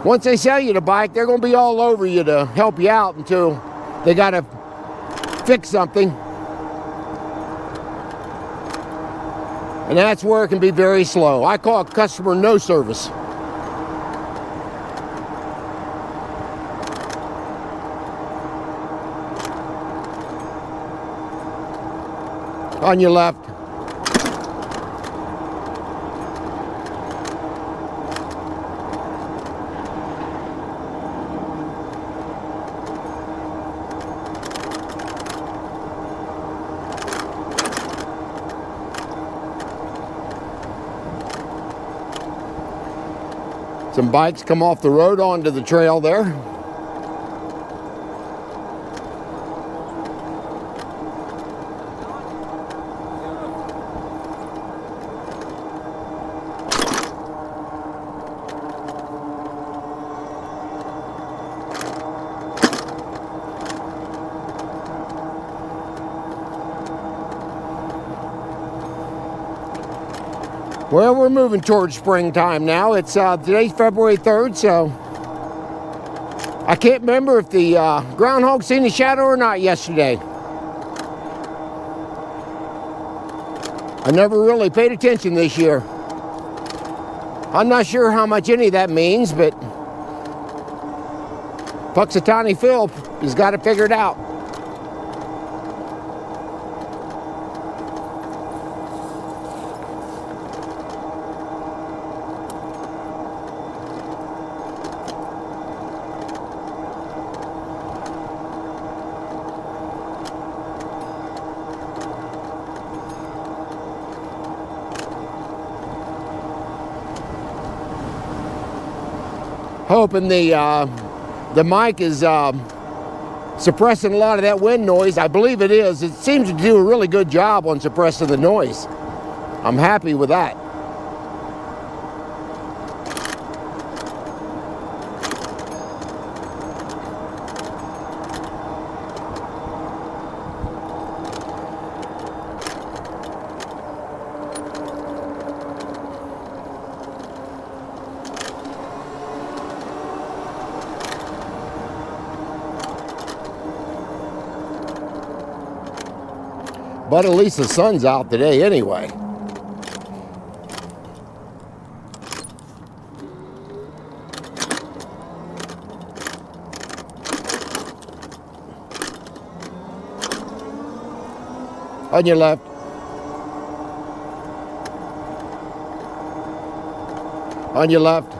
Once they sell you the bike, they're going to be all over you to help you out until they got to fix something. And that's where it can be very slow. I call it customer no service. On your left. Some bikes come off the road onto the trail there. Well, we're moving towards springtime now. It's today's February 3rd, so I can't remember if the groundhog seen a shadow or not yesterday. I never really paid attention this year. I'm not sure how much any of that means, but Puxatawny Phil has got it figured out. Hoping the mic is suppressing a lot of that wind noise. I believe it is. It seems to do a really good job on suppressing the noise. I'm happy with that. But at least the sun's out today anyway. On your left. On your left.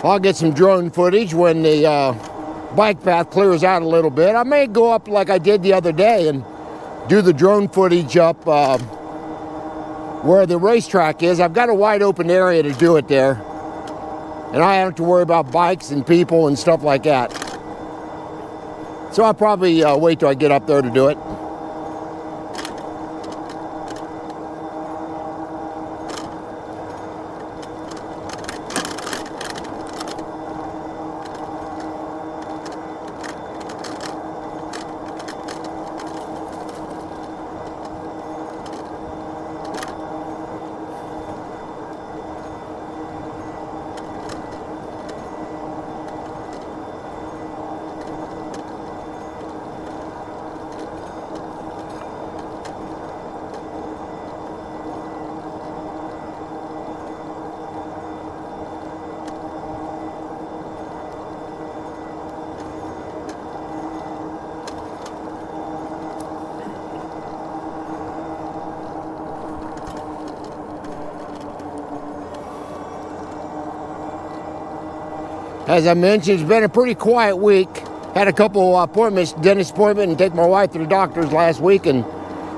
I'll get some drone footage when the bike path clears out a little bit. I may go up like I did the other day and do the drone footage up where the racetrack is. I've got a wide open area to do it there. And I don't have to worry about bikes and people and stuff like that. So I'll probably wait till I get up there to do it. As I mentioned, it's been a pretty quiet week. Had a couple appointments, dentist appointment, and take my wife to the doctor's last week, and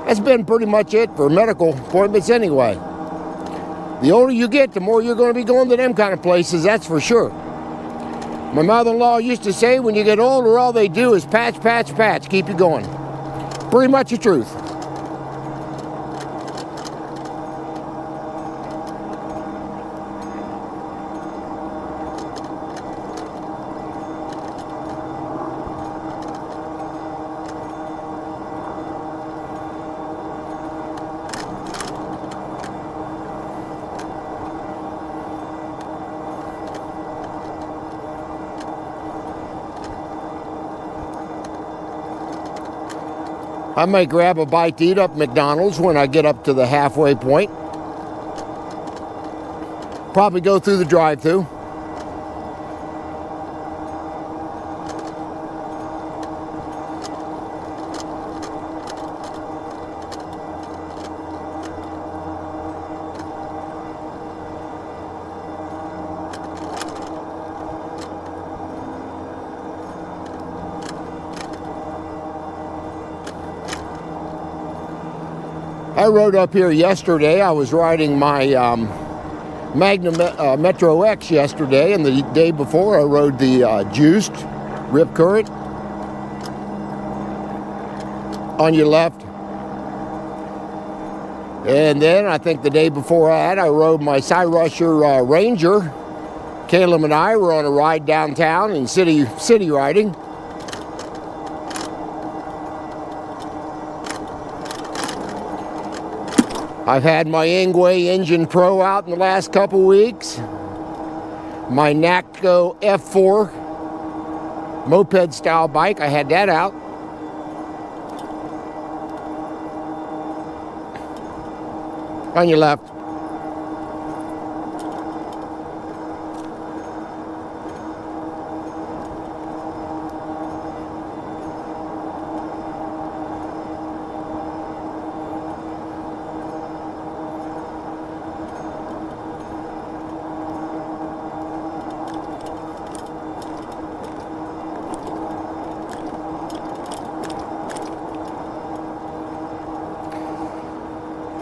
that's been pretty much it for medical appointments anyway. The older you get, the more you're going to be going to them kind of places, that's for sure. My mother-in-law used to say, when you get older, all they do is patch, patch, patch, keep you going. Pretty much the truth. I might grab a bite to eat up McDonald's when I get up to the halfway point. Probably go through the drive-thru. I rode up here yesterday. I was riding my Magnum Metro X yesterday, and the day before I rode the juiced Rip Current on your left. And then I think the day before that I rode my Cyrusher Ranger. Caleb and I were on a ride downtown and city riding. I've had my Ingwe Engine Pro out in the last couple weeks. My NACO F4 moped style bike, I had that out. On your left.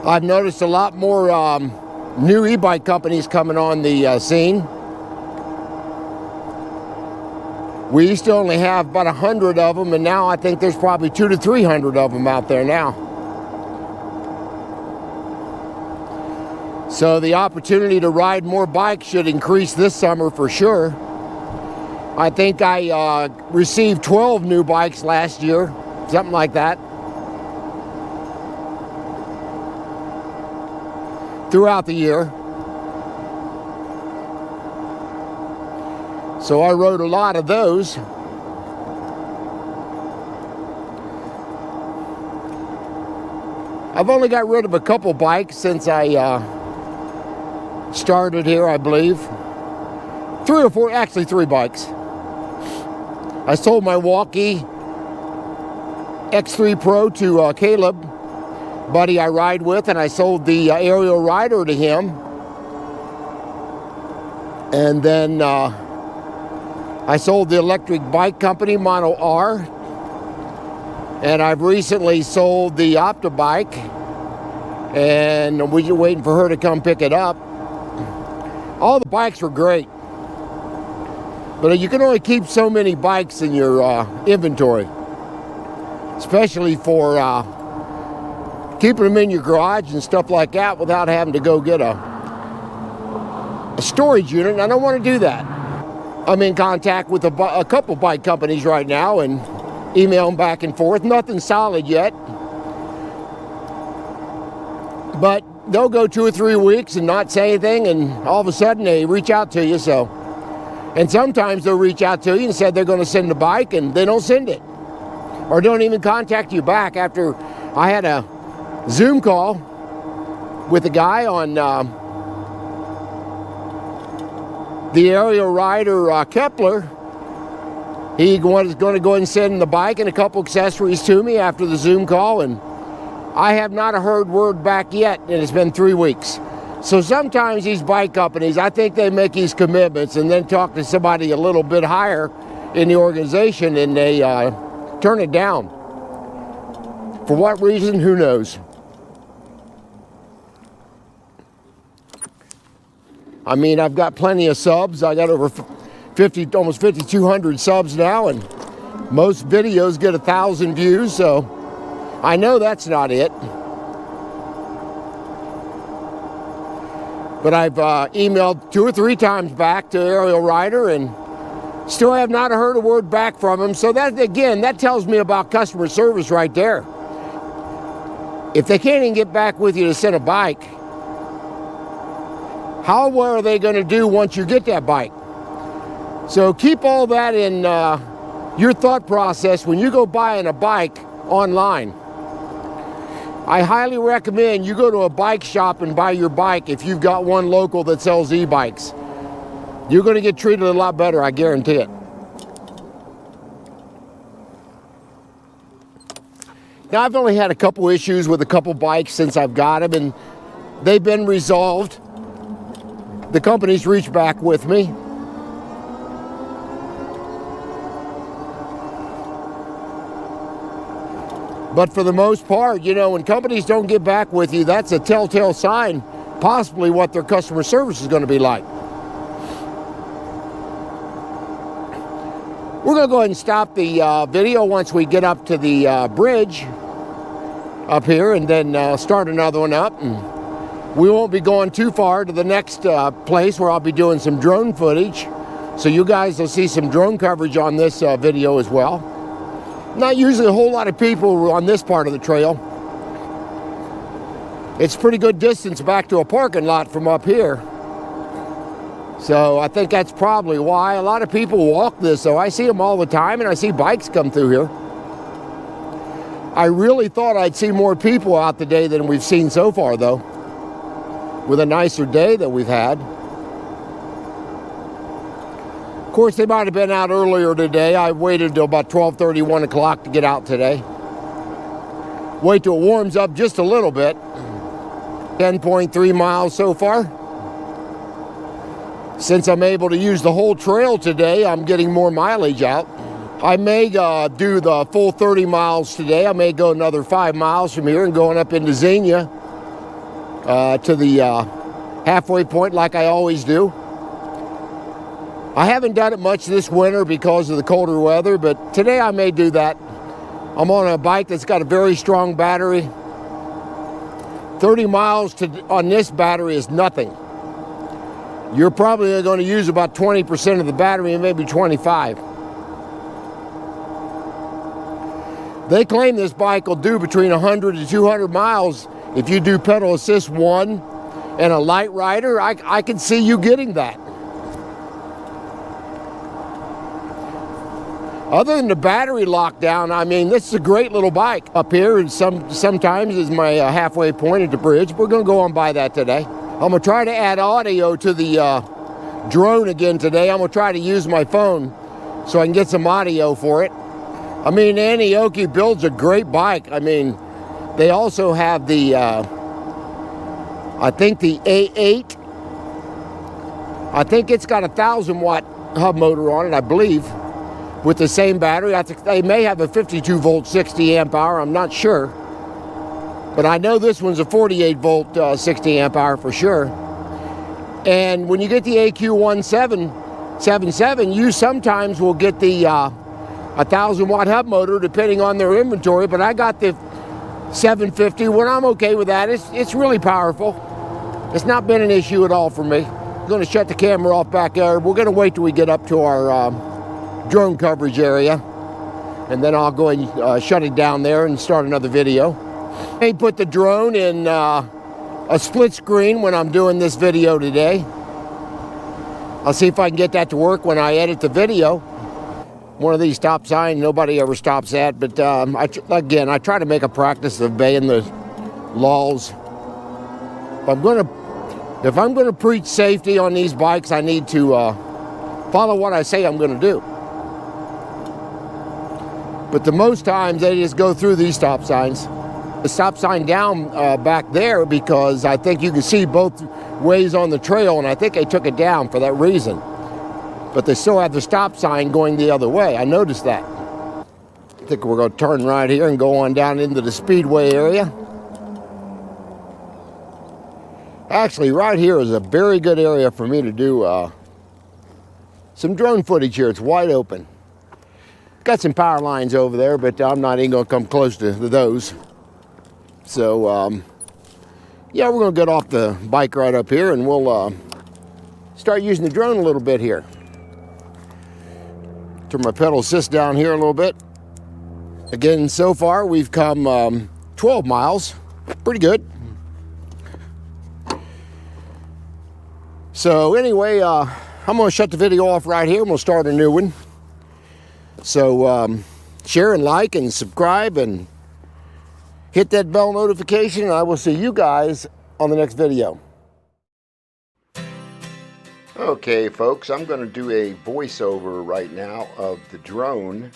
I've noticed a lot more new e-bike companies coming on the scene. We used to only have about 100 of them, and now I think there's probably 200 to 300 of them out there now. So the opportunity to ride more bikes should increase this summer for sure. I think I received 12 new bikes last year, something like that. Throughout the year. So I rode a lot of those. I've only got rid of a couple bikes since I started here, I believe. 3 or 4, actually 3 bikes. I sold my Walkie X3 Pro to Caleb, buddy I ride with, and I sold the aerial rider to him. And then I sold the electric bike company Mono R, and I've recently sold the Opta bike, and we're just waiting for her to come pick it up. All the bikes were great, but you can only keep so many bikes in your inventory, especially for keeping them in your garage and stuff like that without having to go get a storage unit, and I don't want to do that. I'm in contact with a couple bike companies right now and email them back and forth. Nothing solid yet, but they'll go 2 or 3 weeks and not say anything, and all of a sudden they reach out to you. So, and sometimes they'll reach out to you and said they're going to send the bike, and they don't send it, or don't even contact you back. After I had a Zoom call with a guy on the aerial rider Kepler. He was going to go ahead and send the bike and a couple accessories to me after the Zoom call, and I have not heard word back yet, and it's been 3 weeks. So sometimes these bike companies, I think they make these commitments and then talk to somebody a little bit higher in the organization, and they turn it down. For what reason, who knows? I mean, I've got plenty of subs. I got over 50, almost 5,200 subs now, and most videos get 1,000 views, so I know that's not it. But I've emailed 2 or 3 times back to Aerial Rider and still have not heard a word back from him. So that, again, that tells me about customer service right there. If they can't even get back with you to send a bike, how well are they going to do once you get that bike? So keep all that in your thought process when you go buying a bike online. I highly recommend you go to a bike shop and buy your bike if you've got one local that sells e-bikes. You're going to get treated a lot better, I guarantee it. Now, I've only had a couple issues with a couple bikes since I've got them, and they've been resolved. The company's reached back with me. But for the most part, you know, when companies don't get back with you, that's a telltale sign, possibly what their customer service is going to be like. We're going to go ahead and stop the video once we get up to the bridge up here, and then start another one up. And we won't be going too far to the next place where I'll be doing some drone footage. So you guys will see some drone coverage on this video as well. Not usually a whole lot of people on this part of the trail. It's pretty good distance back to a parking lot from up here. So I think that's probably why a lot of people walk this. So I see them all the time, and I see bikes come through here. I really thought I'd see more people out today than we've seen so far, though, with a nicer day that we've had. Of course, they might have been out earlier today. I waited until about 12:30, 1 o'clock to get out today. Wait till it warms up just a little bit. 10.3 miles so far. Since I'm able to use the whole trail today, I'm getting more mileage out. I may do the full 30 miles today. I may go another 5 miles from here and going up into Xenia to the halfway point like I always do. I haven't done it much this winter because of the colder weather, but today I may do that. I'm on a bike that's got a very strong battery. 30 miles on this battery is nothing. You're probably going to use about 20% of the battery, and maybe 25. They claim this bike will do between 100 to 200 miles if you do pedal assist 1 and a light rider. I can see you getting that. Other than the battery lockdown, I mean, this is a great little bike. Up here, and sometimes is my halfway point at the bridge. We're going to go on by that today. I'm going to try to add audio to the drone again today. I'm going to try to use my phone so I can get some audio for it. I mean, Aniioki builds a great bike. I mean, they also have the, I think the A8. I think it's got a 1,000-watt hub motor on it, I believe, with the same battery. I think they may have a 52-volt, 60-amp-hour. I'm not sure. But I know this one's a 48-volt, 60-amp-hour for sure. And when you get the AQ1777, you sometimes will get the 1,000-watt hub motor, depending on their inventory. But I got the 750. When I'm okay with that, it's really powerful. It's not been an issue at all for me. I'm going to shut the camera off back there. We're going to wait till we get up to our drone coverage area, and then I'll go and shut it down there and start another video. I put the drone in a split screen when I'm doing this video today. I'll see if I can get that to work when I edit the video. One of these stop signs nobody ever stops at, but again, I try to make a practice of obeying the laws. If I'm going to preach safety on these bikes, I need to follow what I say I'm going to do. But the most times they just go through these stop signs. The stop sign down back there because I think you can see both ways on the trail, and I think they took it down for that reason. But they still have the stop sign going the other way. I noticed that. I think we're going to turn right here and go on down into the speedway area. Actually, right here is a very good area for me to do some drone footage here. It's wide open. Got some power lines over there, but I'm not even gonna come close to those. So, yeah, we're gonna get off the bike right up here and we'll start using the drone a little bit here. Turn my pedal assist down here a little bit. Again, so far we've come 12 miles, pretty good. So anyway, I'm gonna shut the video off right here and we'll start a new one. So share and like and subscribe and hit that bell notification, and I will see you guys on the next video. Okay, folks, I'm going to do a voiceover right now of the drone,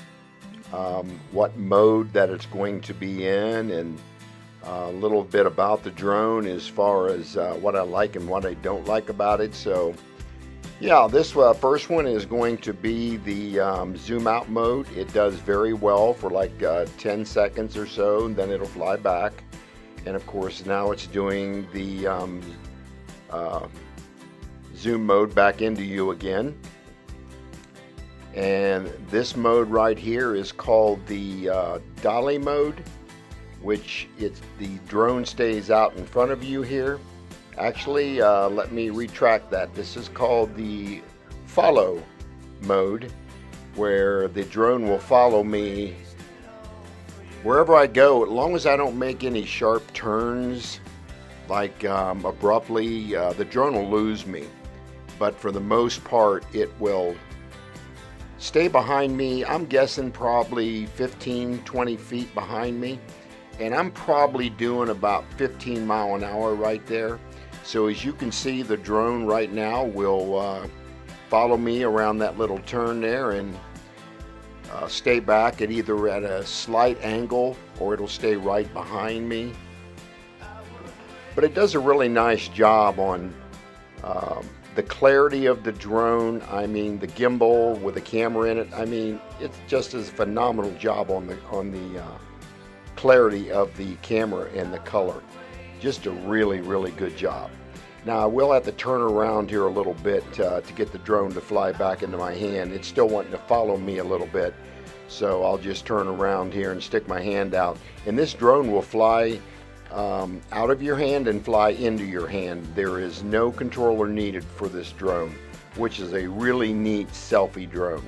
what mode that it's going to be in, and a little bit about the drone as far as what I like and what I don't like about it. So yeah, this first one is going to be the zoom out mode. It does very well for like 10 seconds or so, and then it'll fly back. And of course now it's doing the zoom mode back into you again. And this mode right here is called the dolly mode, which the drone stays out in front of you here. Actually, let me retract that. This is called the follow mode, where the drone will follow me wherever I go, as long as I don't make any sharp turns, like abruptly. The drone will lose me, but for the most part, it will stay behind me. I'm guessing probably 15-20 feet behind me, and I'm probably doing about 15 miles an hour right there. So as you can see, the drone right now will follow me around that little turn there and stay back at either at a slight angle, or it'll stay right behind me. But it does a really nice job on the clarity of the drone. I mean, the gimbal with the camera in it. I mean, it just does a phenomenal job on the clarity of the camera and the color. Just a really, really good job. Now I will have to turn around here a little bit to get the drone to fly back into my hand. It's still wanting to follow me a little bit, so I'll just turn around here and stick my hand out, and this drone will fly out of your hand and fly into your hand. There is no controller needed for this drone, which is a really neat selfie drone.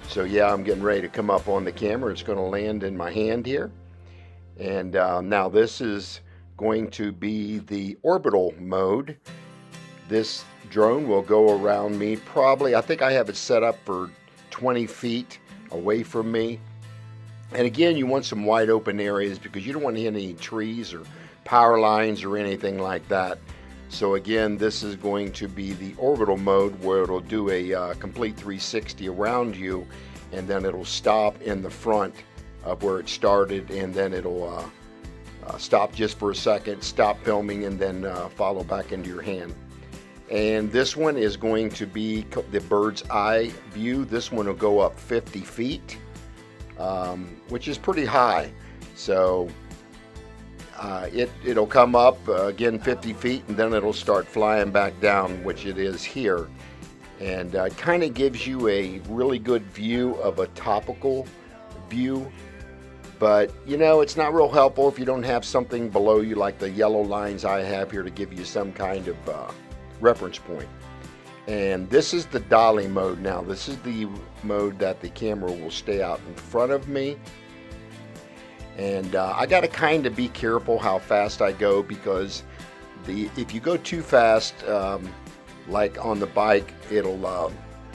So yeah, I'm getting ready to come up on the camera. It's going to land in my hand here, and now this is going to be the orbital mode. This drone will go around me probably, I think I have it set up for 20 feet away from me. And again, you want some wide open areas because you don't want to hit any trees or power lines or anything like that. So again, this is going to be the orbital mode, where it'll do a complete 360 around you, and then it'll stop in the front of where it started, and then it'll stop just for a second, stop filming, and then follow back into your hand. And this one is going to be the bird's eye view. This one will go up 50 feet, which is pretty high. So it'll come up again 50 feet, and then it'll start flying back down, which it is here. And it kind of gives you a really good view of a topical view. But you know, it's not real helpful if you don't have something below you like the yellow lines I have here to give you some kind of reference point. And this is the dolly mode. Now this is the mode that the camera will stay out in front of me, and I got to kind of be careful how fast I go, because if you go too fast, like on the bike, it'll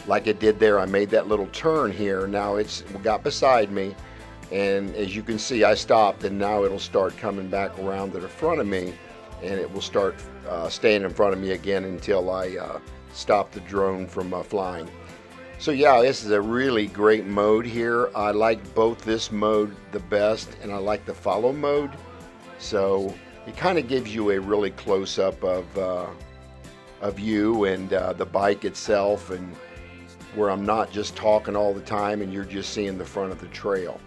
like it did there. I made that little turn here. Now it's got beside me, and as you can see, I stopped, and now it'll start coming back around to the front of me, and it will start staying in front of me again until I stop the drone from flying. So yeah, this is a really great mode here. I like both this mode the best, and I like the follow mode. So it kind of gives you a really close-up of you and the bike itself, and where I'm not just talking all the time and you're just seeing the front of the trail.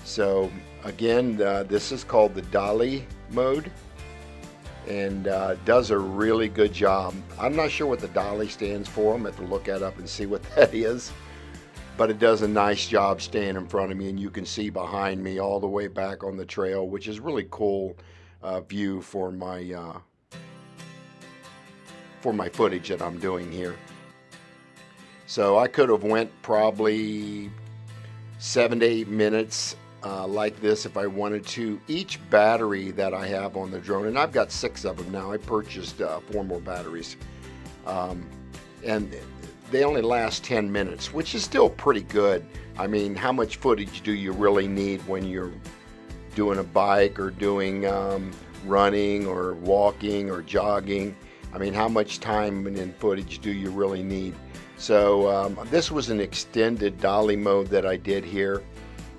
So again, this is called the dolly mode, and does a really good job. I'm not sure what the dolly stands for. I'm going to have to look that up and see what that is. But it does a nice job staying in front of me, and you can see behind me all the way back on the trail, which is really cool view for my footage that I'm doing here. So I could have went probably 7 to 8 minutes like this if I wanted to. Each battery that I have on the drone, and I've got 6 of them now. I purchased 4 more batteries, and they only last 10 minutes, which is still pretty good. I mean, how much footage do you really need when you're doing a bike or doing running or walking or jogging? I mean, how much time and footage do you really need? So this was an extended dolly mode that I did here,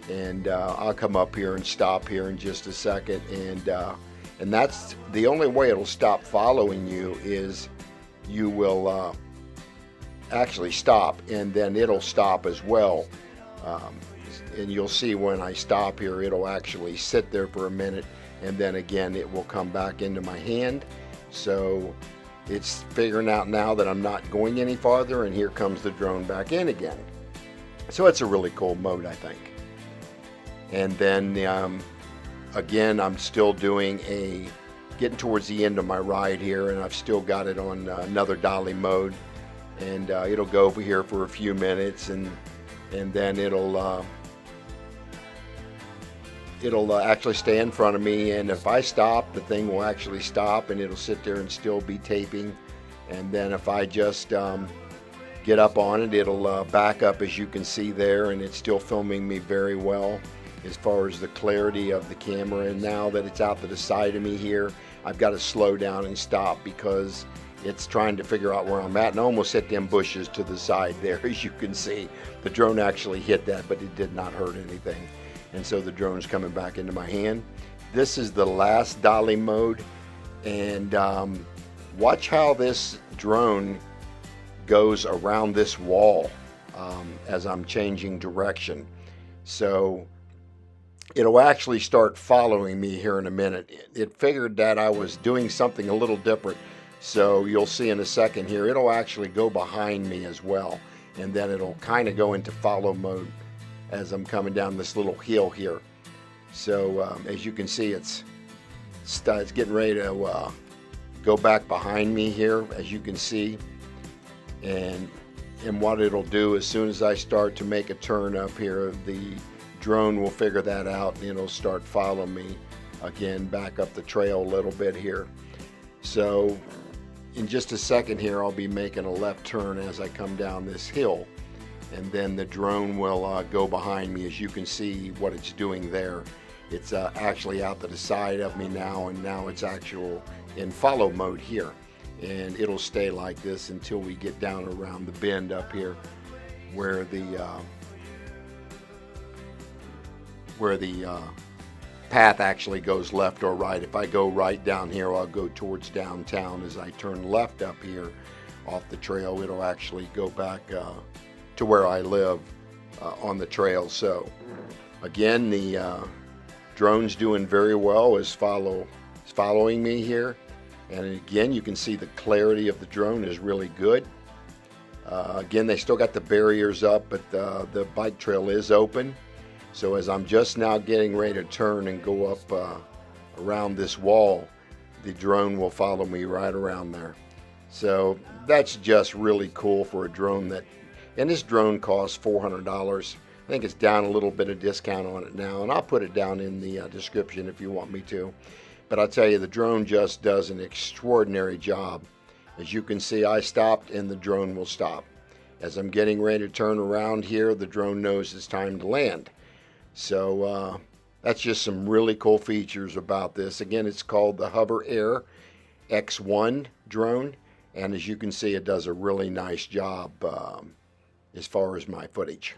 and I'll come up here and stop here in just a second, and that's the only way it'll stop following you is you will actually stop, and then it'll stop as well. And you'll see when I stop here, it'll actually sit there for a minute, and then again it will come back into my hand. So it's figuring out now that I'm not going any farther, and here comes the drone back in again. So it's a really cool mode, I think. And then again, I'm still doing getting towards the end of my ride here, and I've still got it on another dolly mode. And it'll go over here for a few minutes, and then it'll actually stay in front of me, and if I stop, the thing will actually stop, and it'll sit there and still be taping. And then if I just get up on it, it'll back up, as you can see there, and it's still filming me very well as far as the clarity of the camera. And now that it's out to the side of me here, I've got to slow down and stop because it's trying to figure out where I'm at, and I almost hit them bushes to the side there. As you can see, the drone actually hit that, but it did not hurt anything. And so the drone's coming back into my hand. This is the last dolly mode, and watch how this drone goes around this wall as I'm changing direction. So it'll actually start following me here in a minute. It figured that I was doing something a little different. So you'll see in a second here, it'll actually go behind me as well. And then it'll kind of go into follow mode as I'm coming down this little hill here. So as you can see, it's getting ready to go back behind me here, as you can see. And what it'll do, as soon as I start to make a turn up here, the drone will figure that out, and it'll start following me again back up the trail a little bit here. So in just a second here, I'll be making a left turn as I come down this hill, and then the drone will go behind me. As you can see what it's doing there, it's actually out to the side of me now, and now it's actual in follow mode here, and it'll stay like this until we get down around the bend up here where the path actually goes left or right. If I go right down here, I'll go towards downtown. As I turn left up here off the trail, it'll actually go back to where I live on the trail. So again, the drone's doing very well. It's following me here, and again, you can see the clarity of the drone is really good. Again, they still got the barriers up, but the bike trail is open. So as I'm just now getting ready to turn and go up around this wall, the drone will follow me right around there. So that's just really cool for a drone and this drone costs $400. I think it's down a little bit of discount on it now, and I'll put it down in the description if you want me to. But I'll tell you, the drone just does an extraordinary job. As you can see, I stopped and the drone will stop. As I'm getting ready to turn around here, the drone knows it's time to land. So that's just some really cool features about this. Again, it's called the Hover Air X1 drone, and as you can see, it does a really nice job as far as my footage.